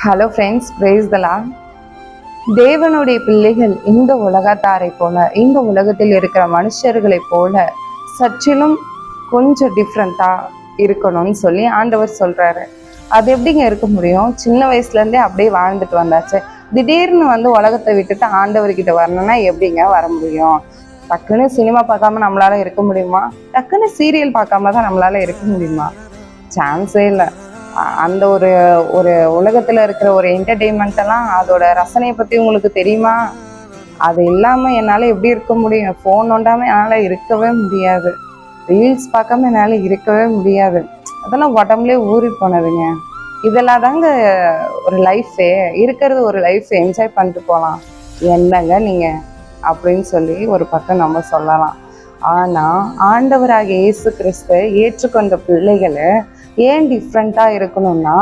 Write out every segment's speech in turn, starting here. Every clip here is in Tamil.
Hello friends, praise the Lord. தேவனுடைய பிள்ளைகள் இந்த உலகத்தாரை போல, இந்த உலகத்தில் இருக்கிற மனுஷர்களை போல சற்றிலும் கொஞ்சம் டிஃப்ரெண்ட்டாக இருக்கணும்னு சொல்லி ஆண்டவர் சொல்கிறாரு. அது எப்படிங்க இருக்க முடியும்? சின்ன வயசுலேருந்தே அப்படியே வாழ்ந்துட்டு வந்தாச்சு. திடீர்னு உலகத்தை விட்டுட்டு ஆண்டவர்கிட்ட வரணும்னா எப்படிங்க வர முடியும்? டக்குன்னு சினிமா பார்க்காம நம்மளால இருக்க முடியுமா? டக்குன்னு சீரியல் பார்க்காம தான் நம்மளால இருக்க முடியுமா? சான்ஸே இல்லை. அந்த ஒரு ஒரு உலகத்தில் இருக்கிற ஒரு என்டர்டெயின்மெண்ட்டெல்லாம், அதோட ரசனையை பற்றி உங்களுக்கு தெரியுமா? அது இல்லாமல் என்னால் எப்படி இருக்க முடியும்? ஃபோன் நோண்டாமல் என்னால் இருக்கவே முடியாது. ரீல்ஸ் பார்க்காம என்னால் இருக்கவே முடியாது. அதெல்லாம் உடம்புலே ஊறி போனதுங்க. இதெல்லாம் தாங்க ஒரு லைஃபே. இருக்கிறது ஒரு லைஃப், என்ஜாய் பண்ணிட்டு போகலாம். என்னங்க நீங்கள் அப்படின்னு சொல்லி ஒரு பக்கம் நம்ம சொல்லலாம். ஆனால் ஆண்டவராகிய இயேசு கிறிஸ்து ஏற்றுக்கொண்ட பிள்ளைகளை ஏன் டிஃப்ரெண்ட்டாக இருக்கணும்னா,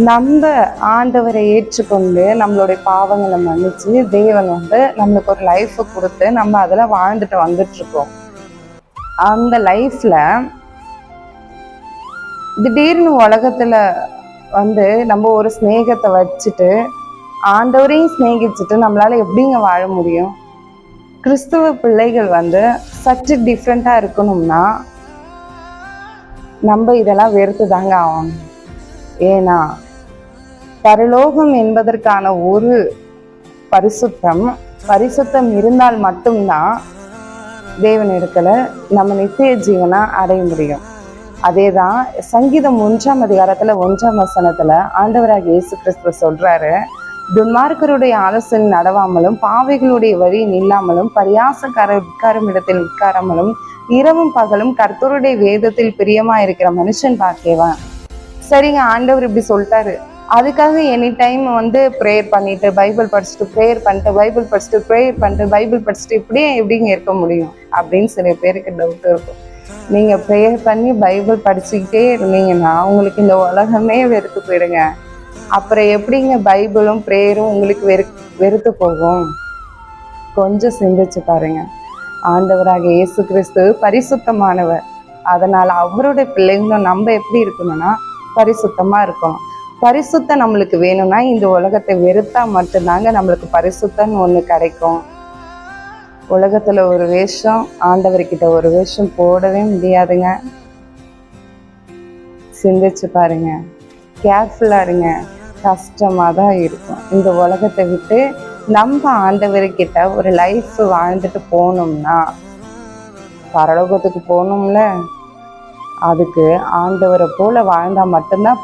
நம்ம ஆண்டவரை ஏற்றுக்கொண்டு நம்மளுடைய பாவங்களை மன்னிச்சு தேவன் நம்மளுக்கு ஒரு லைஃப்பை கொடுத்து நம்ம அதில் வாழ்ந்துட்டு வந்துட்டுருக்கோம். அந்த லைஃப்பில் திடீர்னு உலகத்தில் நம்ம ஒரு ஸ்நேகத்தை வச்சுட்டு ஆண்டவரையும் ஸ்நேகிச்சுட்டு நம்மளால் எப்படிங்க வாழ முடியும்? கிறிஸ்துவ பிள்ளைகள் சற்று டிஃப்ரெண்ட்டாக இருக்கணும்னா நம்ம இதெல்லாம் வெறுத்து தாங்க ஆகணும். ஏன்னா பரலோகம் என்பதற்கான ஒரு பரிசுத்தம் இருந்தால் மட்டும்தான் தேவனிடத்துல நம்ம நித்திய ஜீவனை அடைய முடியும். அதேதான் சங்கீதம் 1ஆம் அதிகாரத்துல 1ஆம் வசனத்துல ஆண்டவராகிய இயேசு கிறிஸ்து சொல்றாரு, துன்மார்க்கருடைய ஆலோசனை நடவாமலும் பாவைகளுடைய வழி நில்லாமலும் பரியாசக்காரர் உட்காரும் இடத்தில் உட்காராமலும் இரவும் பகலும் கர்த்தருடைய வேதத்தில் பிரியமா இருக்கிற மனுஷன் பாக்கியவன். சரிங்க, ஆண்டவர் இப்படி சொல்லிட்டாரு. அதுக்காக எனி டைம் ப்ரேயர் பண்ணிட்டு பைபிள் படிச்சுட்டு ப்ரேயர் பண்ணிட்டு பைபிள் படிச்சுட்டு ப்ரேயர் பண்ணிட்டு பைபிள் படிச்சுட்டு இப்படியே எப்படிங்க இருக்க முடியும் அப்படின்னு சில பேருக்கு டவுட் இருக்கும். நீங்க ப்ரேயர் பண்ணி பைபிள் படிச்சுக்கிட்டே இருந்தீங்கன்னா உங்களுக்கு இந்த உலகமே வெறுத்து போயிடுங்க. அப்புறம் எப்படிங்க பைபிளும் ப்ரேயரும் உங்களுக்கு வெறுத்து போகும்? கொஞ்சம் சிந்திச்சு பாருங்க. ஆண்டவராகிய இயேசு கிறிஸ்து பரிசுத்தமானவர். அதனால அவருடைய பிள்ளைங்களும் நம்ம எப்படி இருக்கணும்னா பரிசுத்தமா இருக்கணும். பரிசுத்தம் நம்மளுக்கு வேணும்னா இந்த உலகத்தை வெறுத்தா மட்டும்தாங்க நம்மளுக்கு பரிசுத்தம்னு ஒண்ணு கிடைக்கும். உலகத்துல ஒரு வேஷம், ஆண்டவர்கிட்ட ஒரு வேஷம் போடவே முடியாதுங்க. சிந்திச்சு பாருங்க, கேர்ஃபுல்லா இருங்க. கஷ்டமா தான் இருக்கும். இந்த உலகத்தை விட்டு நம்ம ஆண்டவர்கிட்ட ஒரு லைஃப் வாழ்ந்துட்டு போனோம்னா, பரலோகத்துக்கு போகணும்ல, அதுக்கு ஆண்டவரை போல வாழ்ந்தா மட்டும்தான்